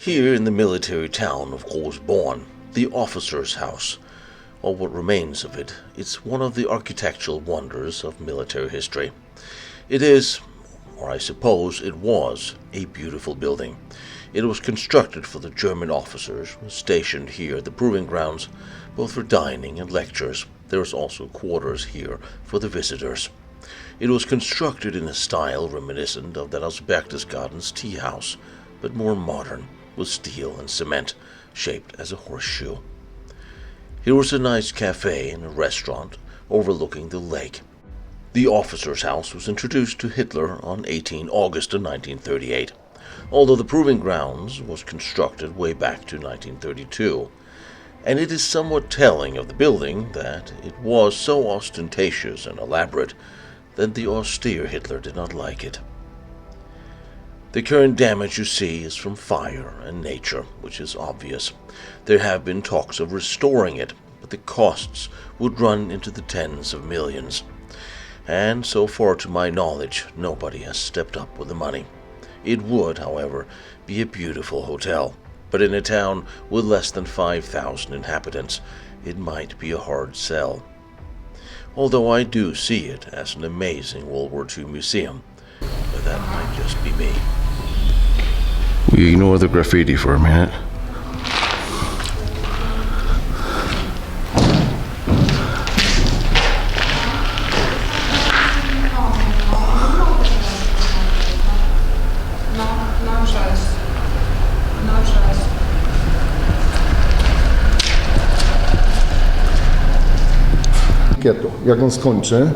Here in the military town of Großborn, the officer's house, or what remains of it, it's one of the architectural wonders of military history. It is, or I suppose it was, a beautiful building. It was constructed for the German officers stationed here at the proving grounds, both for dining and lectures. There is also quarters here for the visitors. It was constructed in a style reminiscent of that Berchtesgaden's tea house, but more modern, with steel and cement, shaped as a horseshoe. Here was a nice cafe and a restaurant overlooking the lake. The officer's house was introduced to Hitler on 18 August of 1938, although the proving grounds was constructed way back to 1932, and it is somewhat telling of the building that it was so ostentatious and elaborate that the austere Hitler did not like it. The current damage you see is from fire and nature, which is obvious. There have been talks of restoring it, but the costs would run into the tens of millions. And so far to my knowledge, nobody has stepped up with the money. It would, however, be a beautiful hotel, but in a town with less than 5,000 inhabitants, it might be a hard sell. Although I do see it as an amazing World War II museum, but that might just be me. We ignore the graffiti for a minute. Jak on skończy.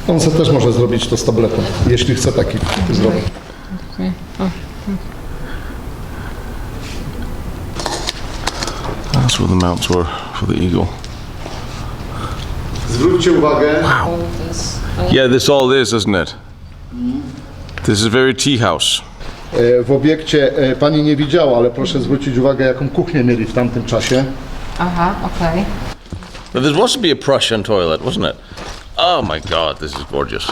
On sobie też może zrobić to z tabletem, jeśli chce taki zrobić. That's where the mounts were for the eagle. Zwróćcie uwagę. Wow. Yeah, this all is, isn't it? This is very tea house. W obiekcie pani nie widziała, ale proszę zwrócić uwagę, jaką kuchnię mieli w tamtym czasie. Aha, okej. But this was to be a Prussian toilet, wasn't it? Oh my God, this is gorgeous.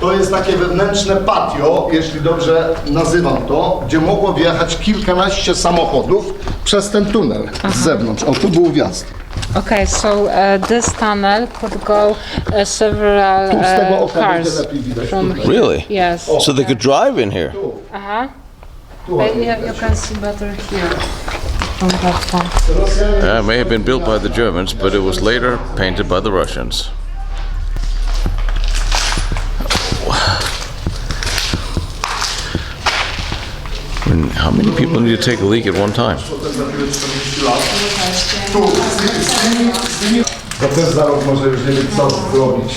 To jest takie wewnętrzne patio, jeśli dobrze nazywam to, gdzie mogło wjechać kilkanaście samochodów przez ten tunel z zewnątrz. O, tu był wjazd. Okay, so this tunnel could go several Tu z tego okna cars będzie lepiej widać. from Tutaj. here. Really? Yes. So they could drive in here? Uh-huh. Tu. But you can see better here from that one. It may have been built by the Germans, but it was later painted by the Russians. How many people need to take a leak at one time? To też za rok może już nie wiem co zrobić.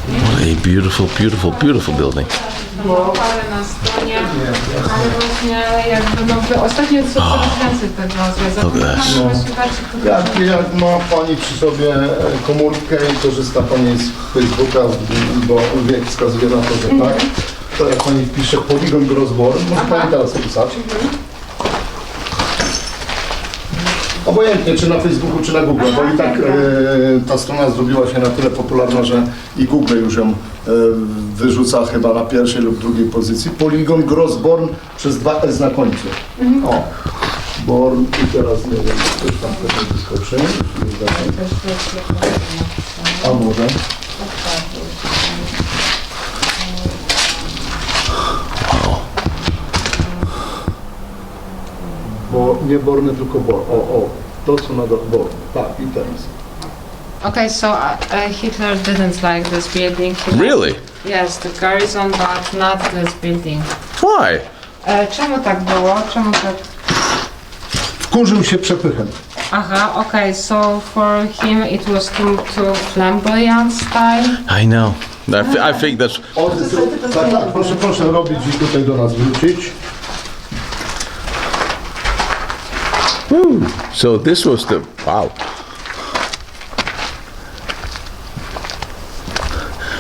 What a beautiful, beautiful, beautiful building. Parę na stronie, ale właśnie jakby ostatnio jest coraz więcej tego związku. Jak ma pani przy sobie komórkę i korzysta pani z Facebooka, bo wiek wskazuje na to, że tak, to jak pani wpisze poligon Großborn, może pani teraz pisać. Obojętnie, czy na Facebooku, czy na Google, bo i tak ta strona zrobiła się na tyle popularna, że i Google już ją wyrzuca chyba na pierwszej lub drugiej pozycji. Poligon Großborn przez 2 S na końcu. O, Born i teraz nie wiem, coś tam pewnie wyskoczy. A może? Bo nie Borny, tylko Born. O, to co na Born. Tak, i teraz. Okay, so Hitler didn't like this building. Really? Yes, the garrison, but not this building. Why? Czemu tak było? Czemu tak? Wkurzył się przepychem. Aha, okay, so for him it was too flamboyant style. I know. I think that's... Tak, proszę robić i tutaj do nas wrócić. So this was the... Wow.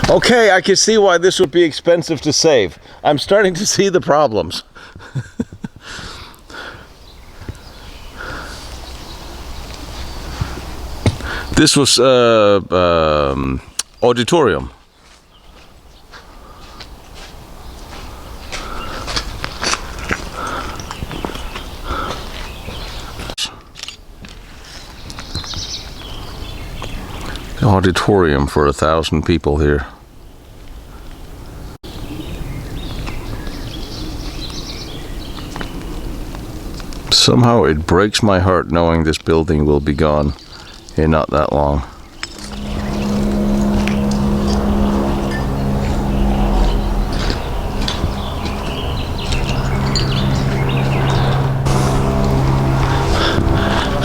Okay, I can see why this would be expensive to save. I'm starting to see the problems. This was auditorium. Auditorium for 1,000 people here. Somehow it breaks my heart knowing this building will be gone in not that long.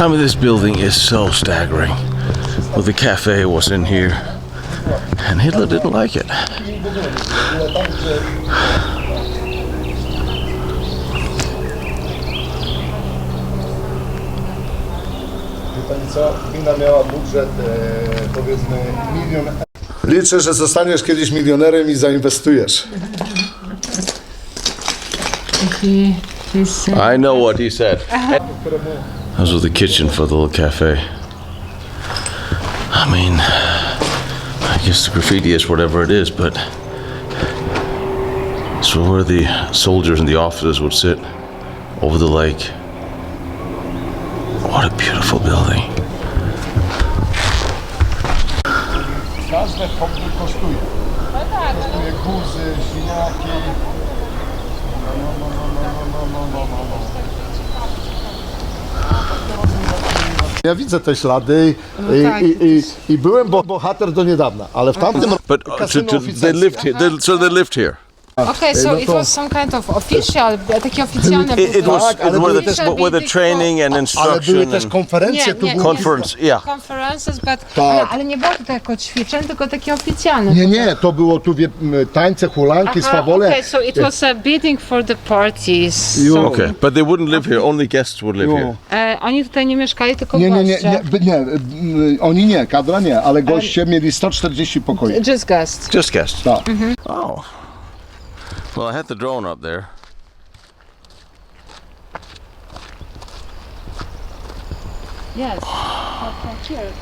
I mean, this building is so staggering. Well, the cafe was in here, and Hitler didn't like it. Gmina miała budżet, powiedzmy, 1 000 000. Liczę, że zostaniesz kiedyś milionerem i zainwestujesz. I know what he said. This was the kitchen for the little cafe. I mean, I guess the graffiti is whatever it is, but it's where the soldiers in the offices would sit over the lake. What a beautiful building. Każde hobby kosztuje. Kosztuje guzy, świniaki. Ja widzę te ślady i byłem bohater do niedawna, ale w tamtym But they lived here. So they lived here. Okay, so it was some kind of official, taki oficjalny It was budżet. with the training and ale instruction. były też konferencje tu. Conference, yeah. Conferences, but Tak. ale nie było to jako ćwiczeń, tylko takie oficjalne. Nie, to było tu tańce, hulanki, swawole. Okay, so it was a bidding for the parties. Okay, but they wouldn't live here. Only guests would live here. Oni tutaj nie mieszkali, tylko Nie, goście. oni nie, kadra nie, ale goście mieli 140 pokoi. Just guests. Just guests. Tak. Oh. Well, I had the drone up there. Yes. From here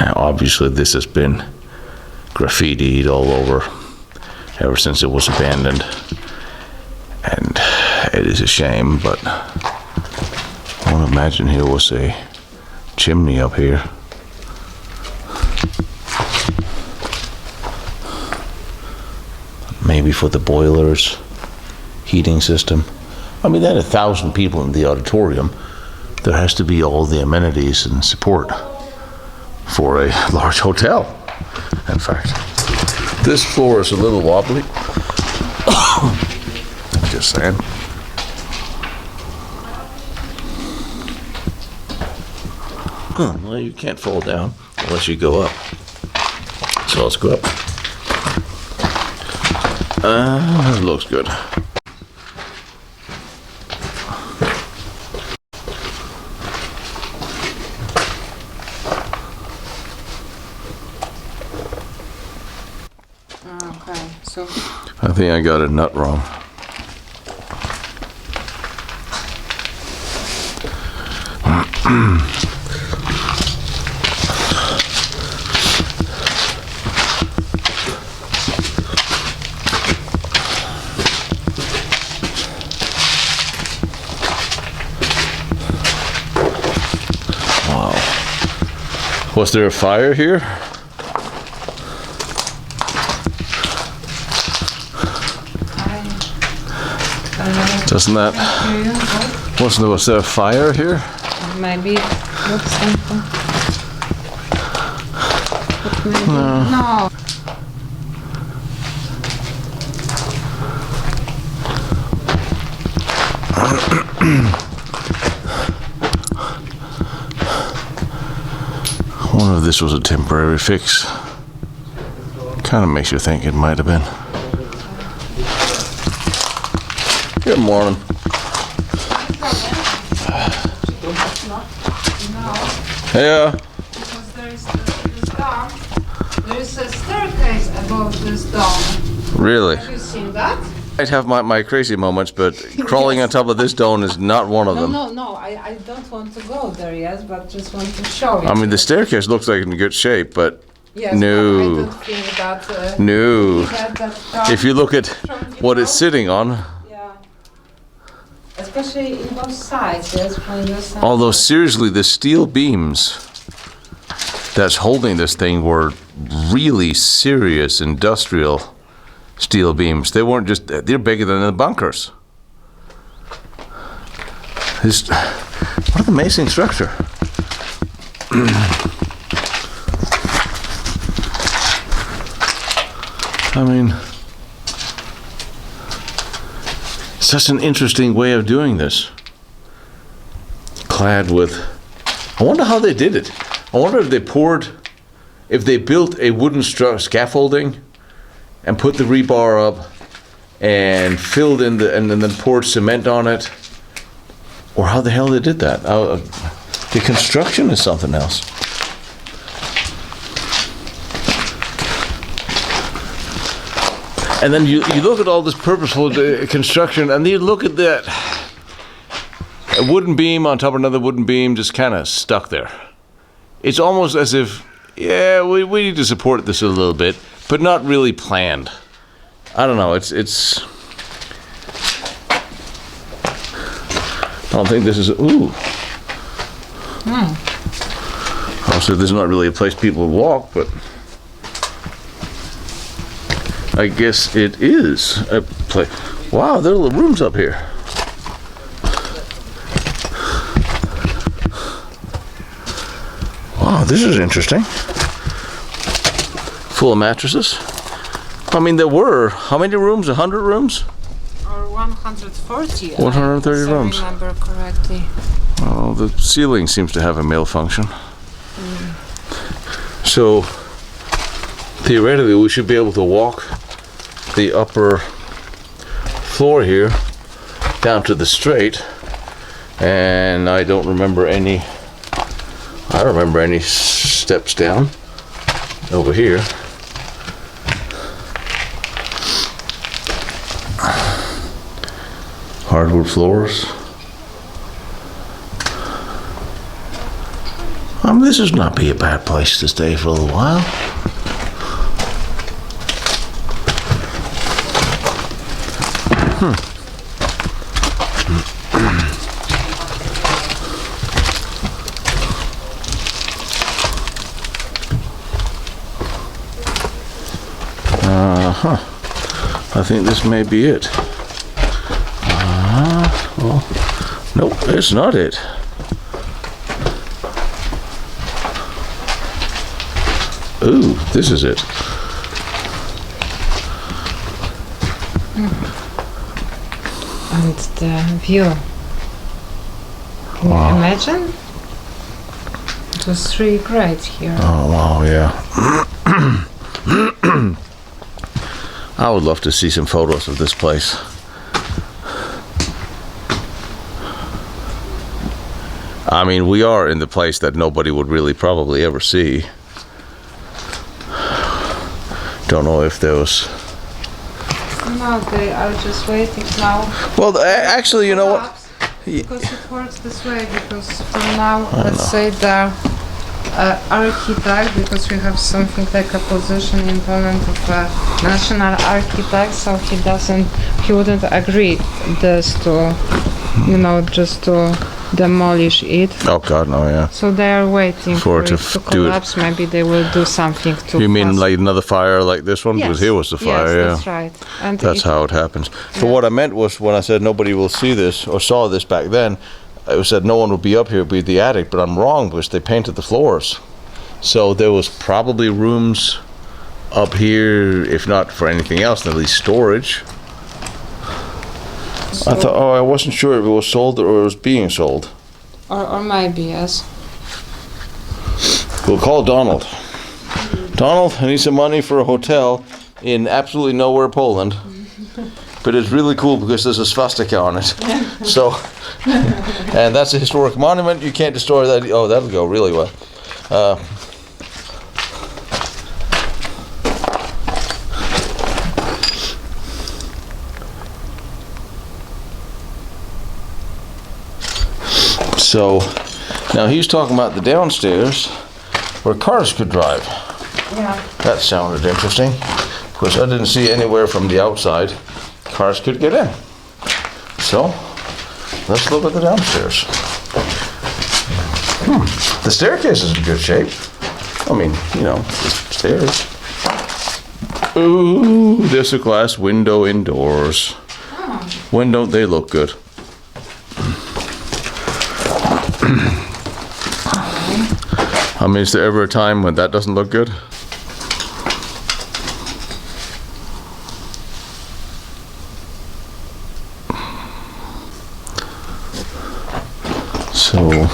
Now, obviously, this has been graffitied all over ever since it was abandoned, and it is a shame. But I want to imagine here was a chimney up here. Maybe for the boilers, heating system. I mean, they had 1,000 people in the auditorium. There has to be all the amenities and support for a large hotel. In fact, this floor is a little wobbly. Just saying. Well, you can't fall down unless you go up. So let's go up. It looks good. Okay, so I think I got a nut wrong. Was there a fire here? Doesn't that? Was there a fire here? maybe looks something. But maybe no. I wonder if this was a temporary fix. Kind of makes you think it might have been. Good morning. Yeah. Because there is this gum. staircase above this dome. Really? Have you seen that? I'd have my crazy moments, but crawling on top of this dome is not one of them. No, I don't want to go there yet, but just want to show you. I mean, the staircase looks like in good shape, but yes, no. but I don't think that... No. that If you look at what it's sitting on, yeah. Especially in both sides, yes, from the side. although seriously, the steel beams that's holding this thing were really serious industrial steel beams. They weren't just, they're bigger than the bunkers. What an amazing structure. I mean, such an interesting way of doing this. Clad with, I wonder how they did it. I wonder if they built a wooden scaffolding and put the rebar up and filled in and then poured cement on it, or how the hell they did that. The construction is something else. And then you look at all this purposeful construction, and you look at that a wooden beam on top of another wooden beam just kind of stuck there. It's almost as if, yeah, we need to support this a little bit, but not really planned. I don't know, it's I don't think this is, ooh. Also, this is not really a place people would walk, but I guess it is a place. Wow, there are little rooms up here. Wow, this is interesting. Full of mattresses. I mean, there were, how many rooms? 100 rooms? Or 140. 130 rooms. If I remember correctly. Oh, the ceiling seems to have a malfunction. So, theoretically, we should be able to walk the upper floor here down to the straight, and I don't remember any steps down over here. Hardwood floors. This would not be a bad place to stay for a little while. I think this may be it. Well, nope, it's not it. Ooh, this is it. And the view. Can you imagine? It was really great here. Oh, wow, yeah. I would love to see some photos of this place. I mean, we are in the place that nobody would really probably ever see. Don't know if there was... No, they are just waiting now. Well, actually, you know what? Because it works this way, because for now, let's say the architect, because we have something like a position in Poland of a national architect, so he wouldn't agree this to, just to demolish it. Oh God, no, yeah. So they are waiting for it to do collapse. Maybe they will do something to... You mean like another fire like this one? Yes. Because here was the fire, yes, yeah. That's right. And that's how it happens. But what I meant was, when I said nobody will see this or saw this back then, I said no one would be up here, it would be the attic, but I'm wrong, because they painted the floors. So there was probably rooms up here, if not for anything else, at least storage. So I thought, I wasn't sure if it was sold or it was being sold. Or maybe, yes. We'll call Donald. Donald, I need some money for a hotel in absolutely nowhere Poland. But it's really cool because there's a swastika on it. So, and that's a historic monument. You can't destroy that. Oh, that'll go really well. So now he's talking about the downstairs where cars could drive. Yeah. That sounded interesting. Of course, I didn't see anywhere from the outside cars could get in. So let's look at the downstairs. The staircase is in good shape. I mean, you know, it's stairs. Ooh, there's a glass window indoors. When don't they look good? I mean, is there ever a time when that doesn't look good? So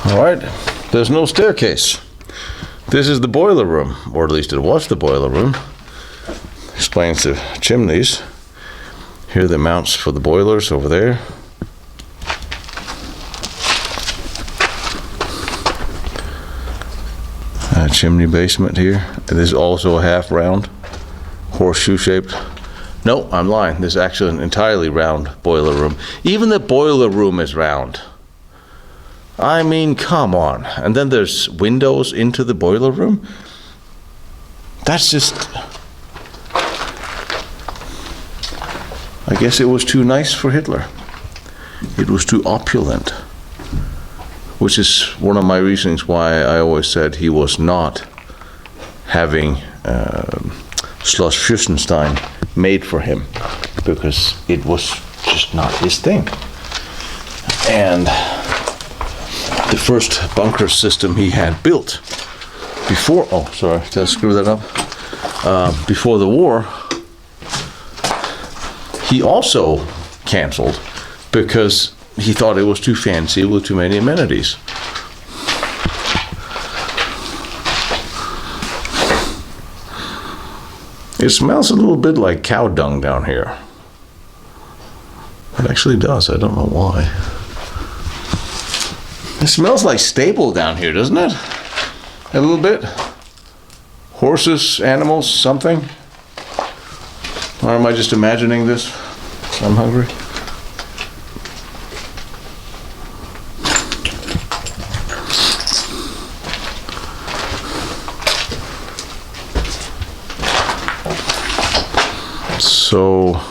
all right, there's no staircase. This is the boiler room, or at least it was the boiler room. Explains the chimneys. Here are the mounts for the boilers over there. Chimney basement here. This is also a half round, horseshoe shaped. No, I'm lying. This is actually an entirely round boiler room. Even the boiler room is round. I mean, come on. And then there's windows into the boiler room. That's just... I guess it was too nice for Hitler. It was too opulent. Which is one of my reasons why I always said he was not having Schloss Fürstenstein made for him. Because it was just not his thing. And the first bunker system he had built before, oh sorry, did I screw that up? Before the war, he also canceled because he thought it was too fancy with too many amenities. It smells a little bit like cow dung down here. It actually does, I don't know why. It smells like stable down here, doesn't it? A little bit? Horses, animals, something? Or am I just imagining this? I'm hungry. So,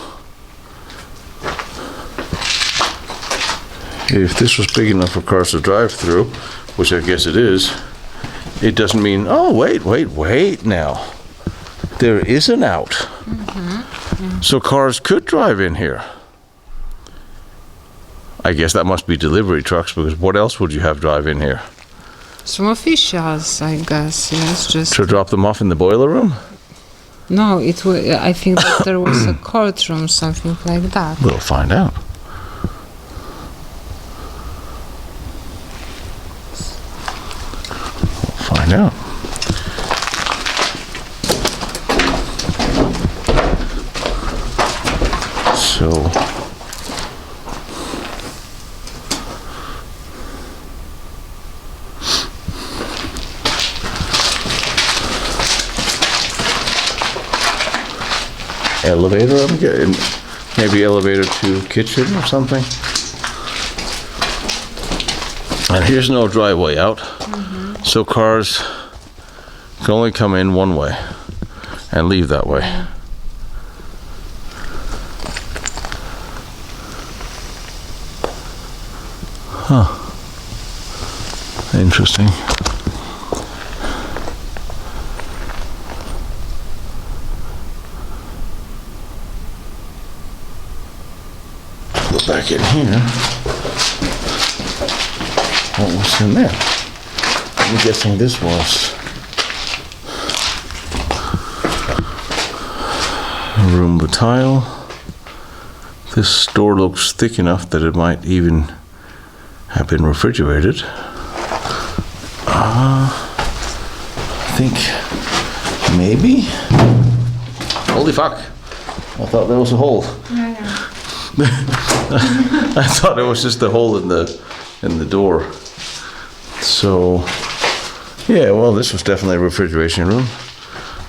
if this was big enough for cars to drive through, which I guess it is, it doesn't mean, oh, wait now. There is an out. Mm-hmm. Yeah. So cars could drive in here. I guess that must be delivery trucks, because what else would you have drive in here? Some officials, I guess, yes, just... To drop them off in the boiler room? No, I think that there was a courtroom, something like that. We'll find out. Find out. So elevator, I'm getting maybe elevator to kitchen or something. And here's no driveway out. Mm-hmm. So cars can only come in one way and leave that way. Huh. Interesting. Go back in here. What was in there? I'm guessing this was a room with tile. This door looks thick enough that it might even have been refrigerated. I think maybe. Holy fuck! I thought there was a hole. I thought it was just a hole in the door. So yeah, well, this was definitely a refrigeration room.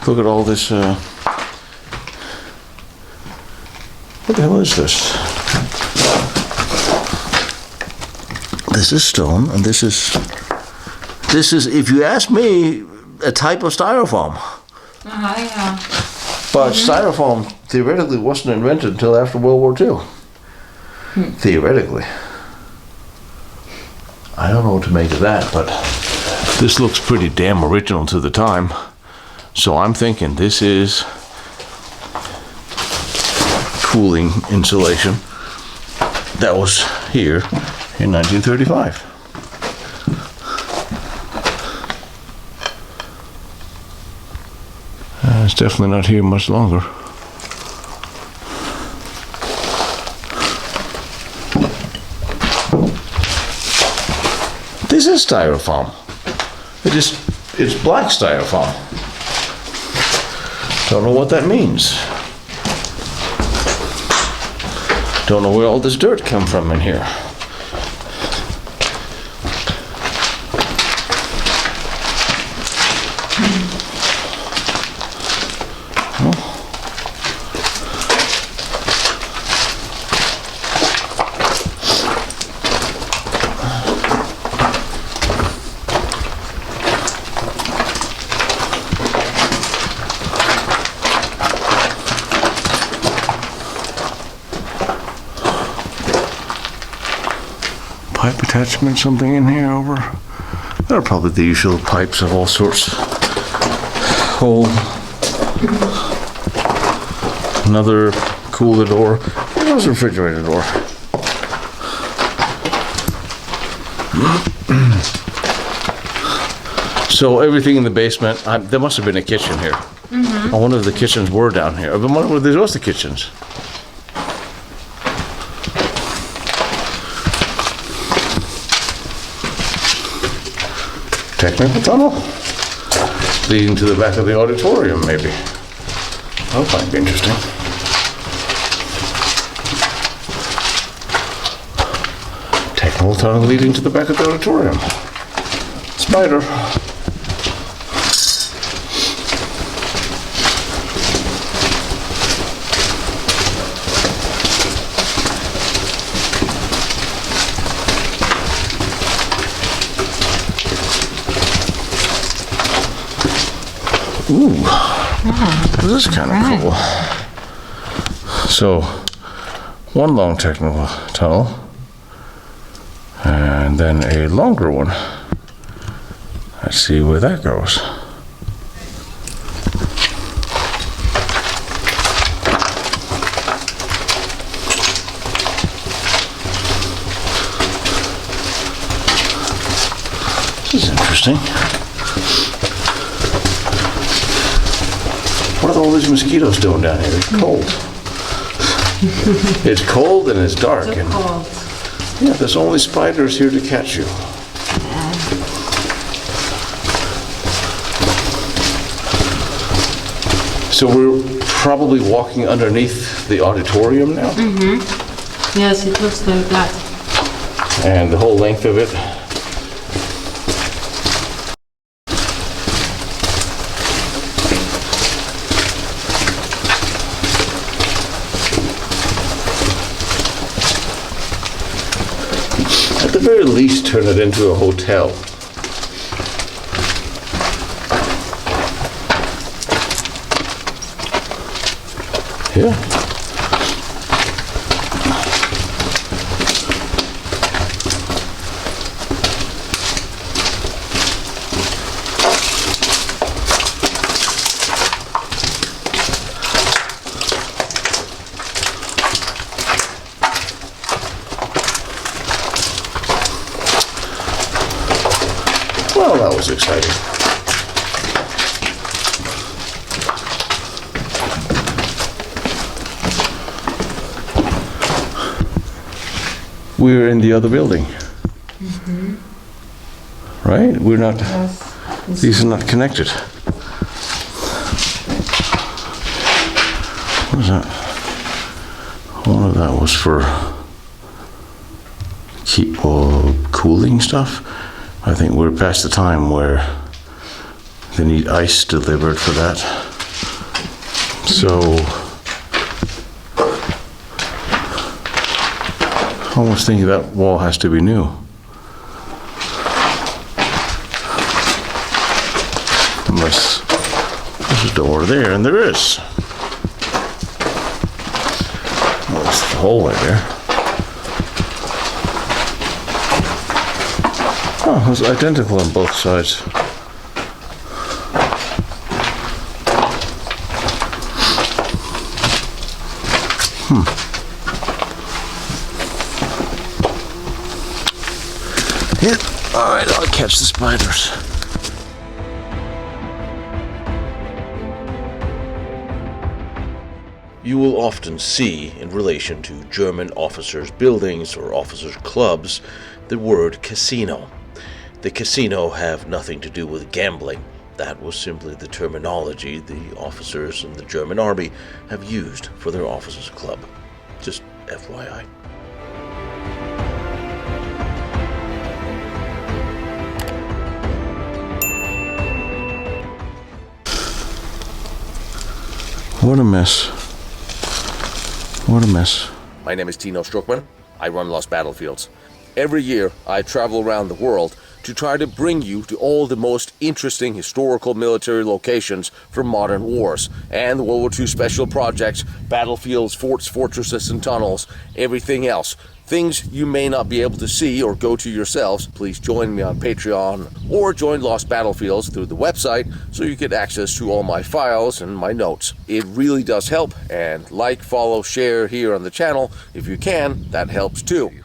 Look at all this. What the hell is this? This is stone, and this is, if you ask me, a type of styrofoam. Yeah. But styrofoam theoretically wasn't invented until after World War II. Theoretically. I don't know what to make of that, but this looks pretty damn original to the time. So I'm thinking this is cooling insulation that was here in 1935. It's definitely not here much longer. This is styrofoam. It's black styrofoam. Don't know what that means. Don't know where all this dirt come from in here. Pipe attachment, something in here over. There are probably the usual pipes of all sorts. Hole. Another cooler door. There's a refrigerator door. So everything in the basement, there must have been a kitchen here. I wonder if the kitchens were down here. I wonder where there was the kitchens. Technical tunnel leading to the back of the auditorium, maybe. That might be interesting. Technical tunnel leading to the back of the auditorium. Spider. Ooh, this is kind of cool. So, one long technical tunnel, and then a longer one. Let's see where that goes. This is interesting. What are all these mosquitoes doing down here? It's cold. It's cold and it's dark. So and cold. yeah, there's only spiders here to catch you. So we're probably walking underneath the auditorium now? Yes, it looks like that. And the whole length of it. At the very least, turn it into a hotel. Yeah. Well, that was exciting. We're in the other building. right? We're not, Yes. these are not connected. What is that? One of that was for cooling stuff. I think we're past the time where they need ice delivered for that. So I almost think that wall has to be new. Unless there's a door there, and there is. Well, that's the hallway there. Oh, it's identical on both sides. Yep. All right, I'll catch the spiders. You will often see, in relation to German officers' buildings or officers' clubs, the word casino. The casino have nothing to do with gambling. That was simply the terminology the officers in the German army have used for their officers' club. Just FYI. What a mess. What a mess. My name is Tino Struckmann. I run Lost Battlefields. Every year, I travel around the world to try to bring you to all the most interesting historical military locations from modern wars and the World War II special projects, battlefields, forts, fortresses, and tunnels, everything else. Things you may not be able to see or go to yourselves. Please join me on Patreon or join Lost Battlefields through the website so you get access to all my files and my notes. It really does help, and like, follow, share here on the channel if you can. That helps too.